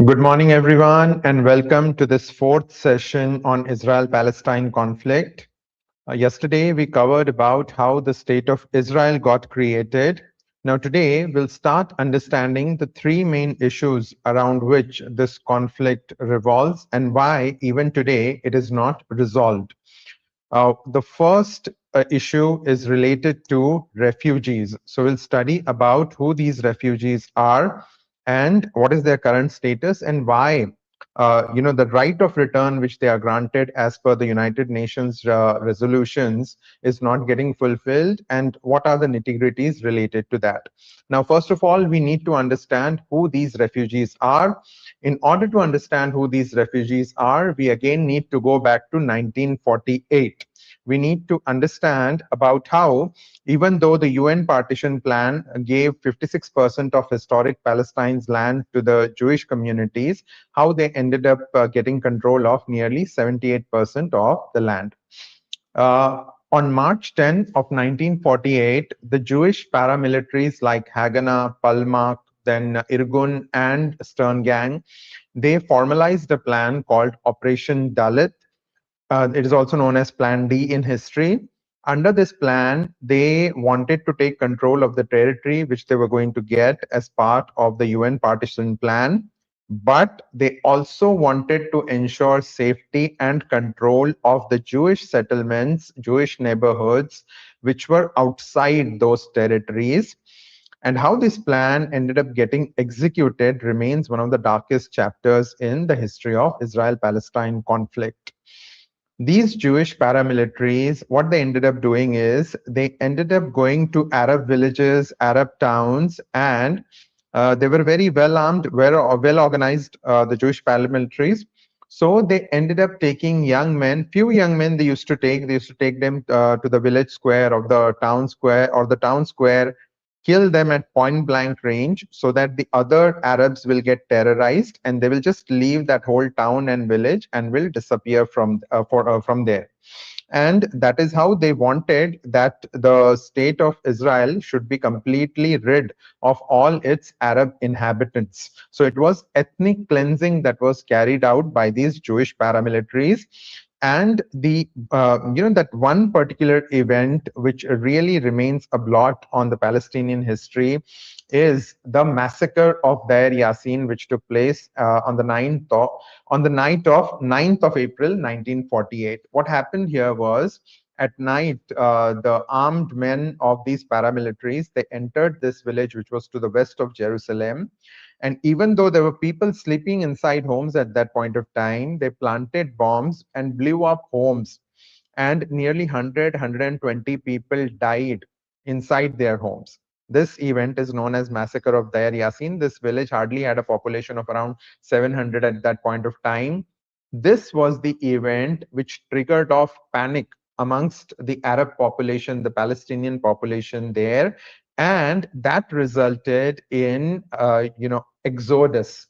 Good morning, everyone, and welcome to this fourth session on Israel-Palestine conflict. Yesterday, we covered about how the state of Israel got created. Now, today, we'll start understanding the three main issues around which this conflict revolves and why, even today, it is not resolved. The first issue is related to refugees. So we'll study about who these refugees are and what is their current status and why the right of return which they are granted as per the United Nations resolutions is not getting fulfilled, and what are the nitty-gritties related to that. Now, first of all, we need to understand who these refugees are. In order to understand who these refugees are, we again need to go back to 1948. We need to understand about how, even though the UN partition plan gave 56% of historic Palestine's land to the Jewish communities, how they ended up getting control of nearly 78% of the land. On March 10 of 1948, the Jewish paramilitaries like Haganah, Palmach, then Irgun and Stern Gang, they formalized a plan called Operation Dalit. It is also known as Plan D in history. Under this plan, they wanted to take control of the territory which they were going to get as part of the UN partition plan, but they also wanted to ensure safety and control of the Jewish settlements, Jewish neighborhoods, which were outside those territories. And how this plan ended up getting executed remains one of the darkest chapters in the history of Israel-Palestine conflict. These Jewish paramilitaries, what they ended up doing is they ended up going to Arab villages, Arab towns, and they were very well armed, well organized, the Jewish paramilitaries. So they ended up taking young men, few young men they used to take them to the village square of the town square or the town square, kill them at point blank range so that the other Arabs will get terrorized and they will just leave that whole town and village and will disappear from there. And that is how they wanted that the state of Israel should be completely rid of all its Arab inhabitants. So it was ethnic cleansing that was carried out by these Jewish paramilitaries. And the that one particular event which really remains a blot on the Palestinian history is the massacre of Deir Yassin, which took place on the night of 9th of April 1948. What happened here was, at night, the armed men of these paramilitaries, they entered this village which was to the west of Jerusalem. And even though there were people sleeping inside homes at that point of time, they planted bombs and blew up homes. And nearly 120 people died inside their homes. This event is known as Massacre of Deir Yassin. This village hardly had a population of around 700 at that point of time. This was the event which triggered off panic amongst the Arab population, the Palestinian population there, and that resulted in exodus.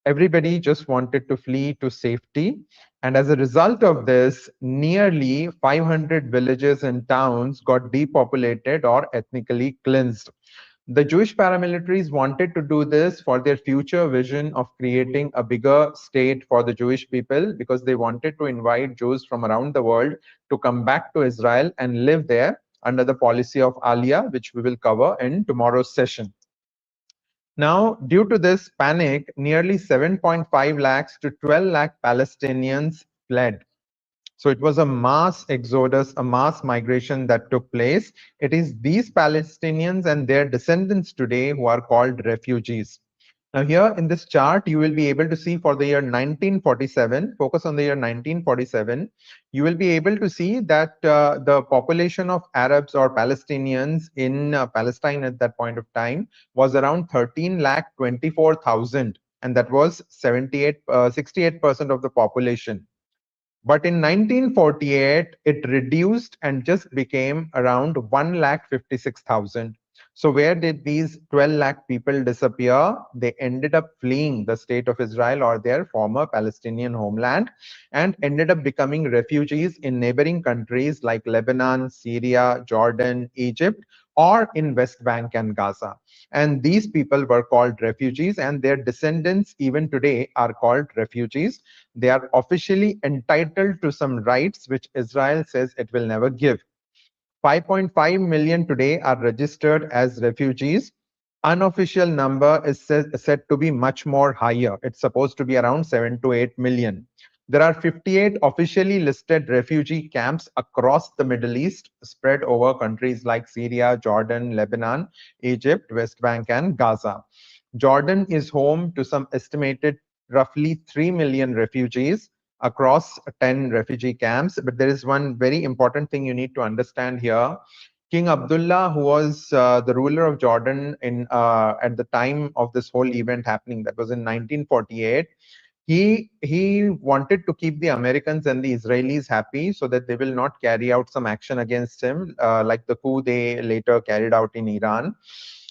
Everybody just wanted to flee to safety, and as a result of this, nearly 500 villages and towns got depopulated or ethnically cleansed. The Jewish paramilitaries wanted to do this for their future vision of creating a bigger state for the Jewish people, because they wanted to invite Jews from around the world to come back to Israel and live there under the policy of Aliyah, which we will cover in tomorrow's session. Now, due to this panic, nearly 7.5 lakhs to 12 lakh Palestinians fled. So it was a mass exodus, a mass migration that took place. It is these Palestinians and their descendants today who are called refugees. Now here in this chart, you will be able to see for the year 1947, focus on the year 1947, you will be able to see that the population of Arabs or Palestinians in Palestine at that point of time was around 13 lakh 24,000, and that was 68% of the population. But in 1948, it reduced and just became around 1 lakh 56,000. So where did these 12 lakh people disappear? They ended up fleeing the state of Israel or their former Palestinian homeland and ended up becoming refugees in neighboring countries like Lebanon, Syria, Jordan, Egypt, or in West Bank and Gaza. And these people were called refugees, and their descendants even today are called refugees. They are officially entitled to some rights which Israel says it will never give. 5.5 million today are registered as refugees. Unofficial number is said to be much more higher. It's supposed to be around 7 to 8 million. There are 58 officially listed refugee camps across the Middle East, spread over countries like Syria, Jordan, Lebanon, Egypt, West Bank, and Gaza. Jordan is home to some estimated roughly 3 million refugees across 10 refugee camps. But there is one very important thing you need to understand here. King Abdullah, who was the ruler of Jordan at the time of this whole event happening, that was in 1948, he wanted to keep the Americans and the Israelis happy so that they will not carry out some action against him, like the coup they later carried out in Iran.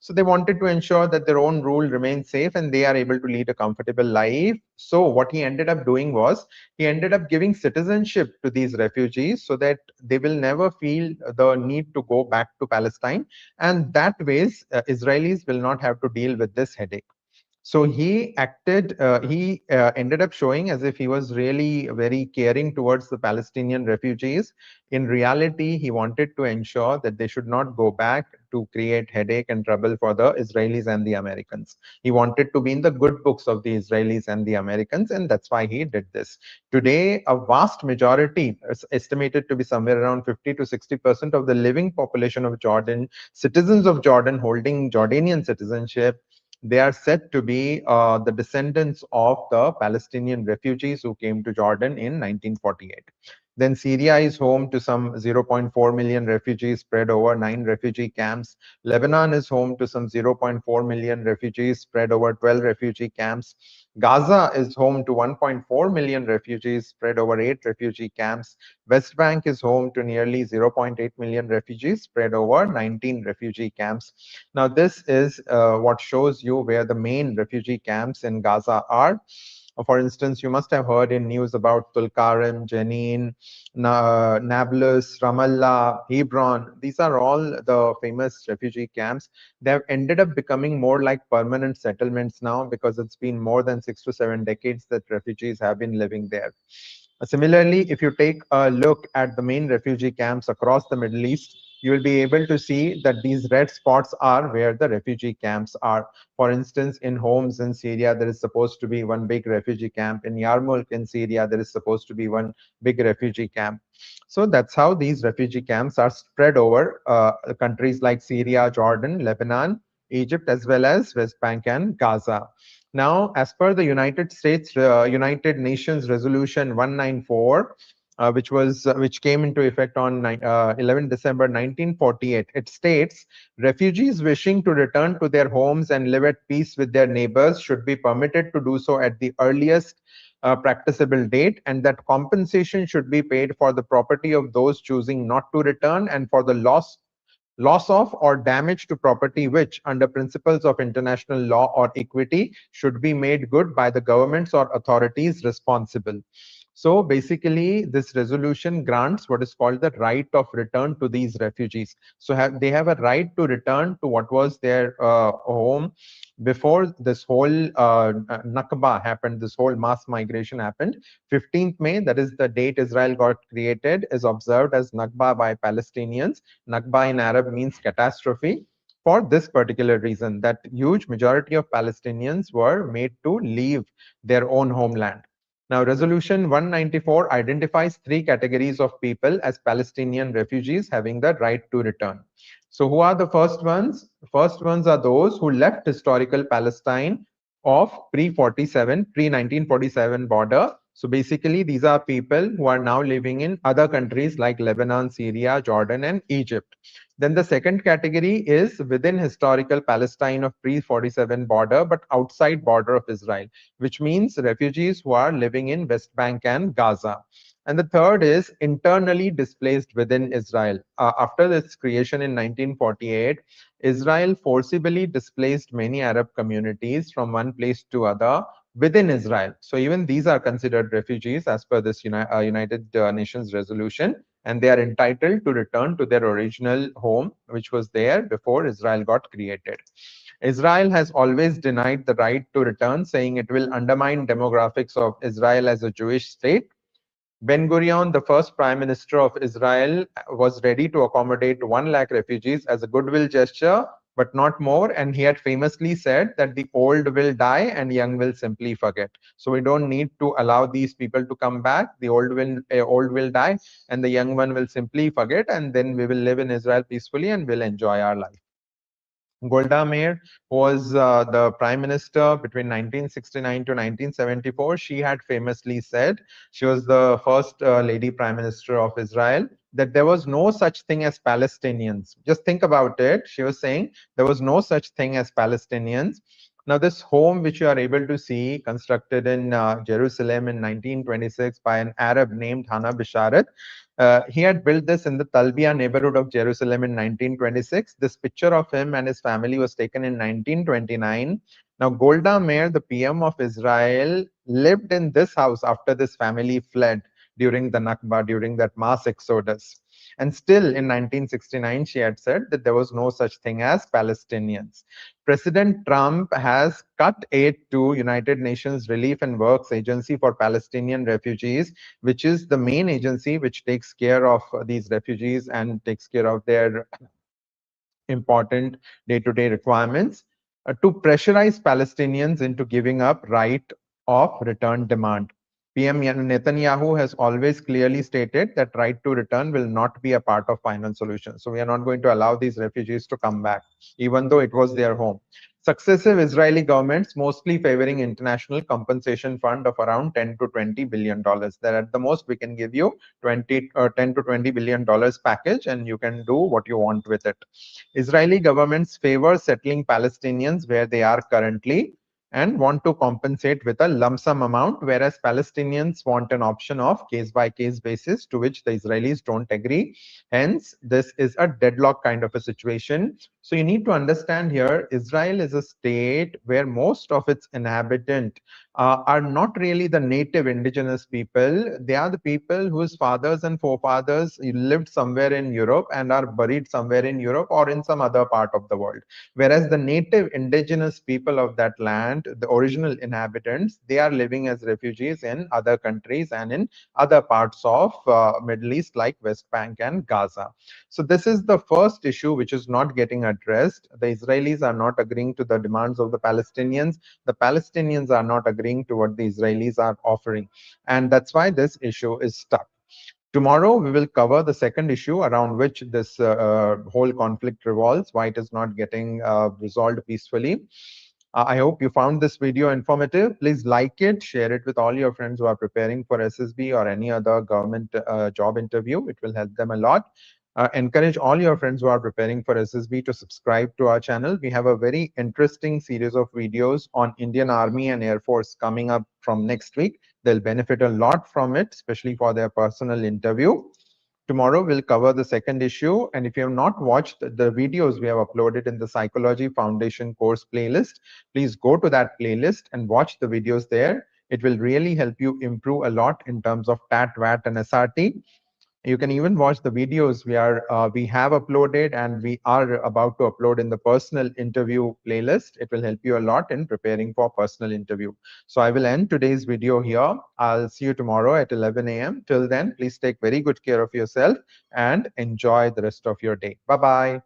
So they wanted to ensure that their own rule remains safe and they are able to lead a comfortable life. So what he ended up doing was he ended up giving citizenship to these refugees so that they will never feel the need to go back to Palestine. And that ways, Israelis will not have to deal with this headache. So he ended up showing as if he was really very caring towards the Palestinian refugees. In reality, he wanted to ensure that they should not go back to create headache and trouble for the Israelis and the Americans. He wanted to be in the good books of the Israelis and the Americans, and that's why he did this. Today, a vast majority, is estimated to be somewhere around 50 to 60% of the living population of Jordan, citizens of Jordan holding Jordanian citizenship, they are said to be the descendants of the Palestinian refugees who came to Jordan in 1948. Then Syria is home to some 0.4 million refugees spread over 9 refugee camps. Lebanon is home to some 0.4 million refugees spread over 12 refugee camps. Gaza is home to 1.4 million refugees spread over 8 refugee camps. West Bank is home to nearly 0.8 million refugees spread over 19 refugee camps. Now, this is what shows you where the main refugee camps in Gaza are. For instance, you must have heard in news about Tulkarem, Jenin, Nablus, Ramallah, Hebron. These are all the famous refugee camps. They have ended up becoming more like permanent settlements now because it's been more than 6 to 7 decades that refugees have been living there. Similarly, if you take a look at the main refugee camps across the Middle East, you will be able to see that these red spots are where the refugee camps are. For instance, in Homs in Syria, there is supposed to be one big refugee camp. In Yarmouk in Syria, there is supposed to be one big refugee camp. So that's how these refugee camps are spread over countries like Syria, Jordan, Lebanon, Egypt, as well as West Bank and Gaza. Now, as per the United Nations Resolution 194, which came into effect on 11 December 1948, it states refugees wishing to return to their homes and live at peace with their neighbors should be permitted to do so at the earliest practicable date, and that compensation should be paid for the property of those choosing not to return and for the loss of or damage to property which, under principles of international law or equity, should be made good by the governments or authorities responsible. So basically, this resolution grants what is called the right of return to these refugees. So they have a right to return to what was their home before this whole Nakba happened, this whole mass migration happened. 15th May, that is the date Israel got created, is observed as Nakba by Palestinians. Nakba in Arab means catastrophe. For this particular reason, that huge majority of Palestinians were made to leave their own homeland. Now, Resolution 194 identifies 3 categories of people as Palestinian refugees having the right to return. So, who are the first ones? The first ones are those who left historical Palestine of pre 1947 border. So basically, these are people who are now living in other countries like Lebanon, Syria, Jordan, and Egypt. Then the second category is within historical Palestine of pre-47 border, but outside border of Israel, which means refugees who are living in West Bank and Gaza. And the third is internally displaced within Israel. After its creation in 1948, Israel forcibly displaced many Arab communities from one place to other within Israel. So even these are considered refugees as per this United Nations resolution. and they are entitled to return to their original home, which was there before Israel got created. Israel has always denied the right to return, saying it will undermine demographics of Israel as a Jewish state. Ben-Gurion, the first prime minister of Israel, was ready to accommodate 1 lakh refugees as a goodwill gesture, but not more. And he had famously said that the old will die and young will simply forget. So we don't need to allow these people to come back. The old will die and the young one will simply forget, and then we will live in Israel peacefully and will enjoy our life. Golda Meir was the prime minister between 1969 to 1974. She had famously said, she was the first lady prime minister of Israel, that there was no such thing as Palestinians. Just think about it. She was saying there was no such thing as Palestinians. Now, this home, which you are able to see, constructed in Jerusalem in 1926 by an Arab named Hana Bisharat, he had built this in the Talbia neighborhood of Jerusalem in 1926. This picture of him and his family was taken in 1929. Now, Golda Meir, the PM of Israel, lived in this house after this family fled during the Nakba, during that mass exodus. And still in 1969, she had said that there was no such thing as Palestinians. President Trump has cut aid to United Nations Relief and Works Agency for Palestinian Refugees, which is the main agency which takes care of these refugees and takes care of their important day-to-day requirements, to pressurize Palestinians into giving up right of return demand. PM Netanyahu has always clearly stated that right to return will not be a part of final solution. So we are not going to allow these refugees to come back, even though it was their home. Successive Israeli governments, mostly favoring international compensation fund of around 10 to 20 billion dollars. That at the most we can give you 10 to 20 billion dollars package, and you can do what you want with it. Israeli governments favor settling Palestinians where they are currently and want to compensate with a lump sum amount, whereas Palestinians want an option of case-by-case basis, to which the Israelis don't agree. Hence, this is a deadlock kind of a situation. So you need to understand here, Israel is a state where most of its inhabitants are not really the native indigenous people. They are the people whose fathers and forefathers lived somewhere in Europe and are buried somewhere in Europe or in some other part of the world. Whereas the native indigenous people of that land, the original inhabitants, they are living as refugees in other countries and in other parts of Middle East like West Bank and Gaza. So this is the first issue which is not getting addressed. The Israelis are not agreeing to the demands of the Palestinians. The Palestinians are not agreeing to what the Israelis are offering. And that's why this issue is stuck. Tomorrow, we will cover the second issue around which this whole conflict revolves, why it is not getting resolved peacefully. I hope you found this video informative. Please like it, share it with all your friends who are preparing for SSB or any other government job interview. It will help them a lot. Encourage all your friends who are preparing for SSB to subscribe to our channel. We have a very interesting series of videos on Indian Army and Air Force coming up from next week. They'll benefit a lot from it, especially for their personal interview. Tomorrow, we'll cover the second issue. And if you have not watched the videos we have uploaded in the Psychology Foundation course playlist, please go to that playlist and watch the videos there. It will really help you improve a lot in terms of TAT, VAT, and SRT. You can even watch the videos we have uploaded and we are about to upload in the personal interview playlist. It will help you a lot in preparing for personal interview. So I will end today's video here. I'll see you tomorrow at 11 a.m. Till then, please take very good care of yourself and enjoy the rest of your day. Bye-bye.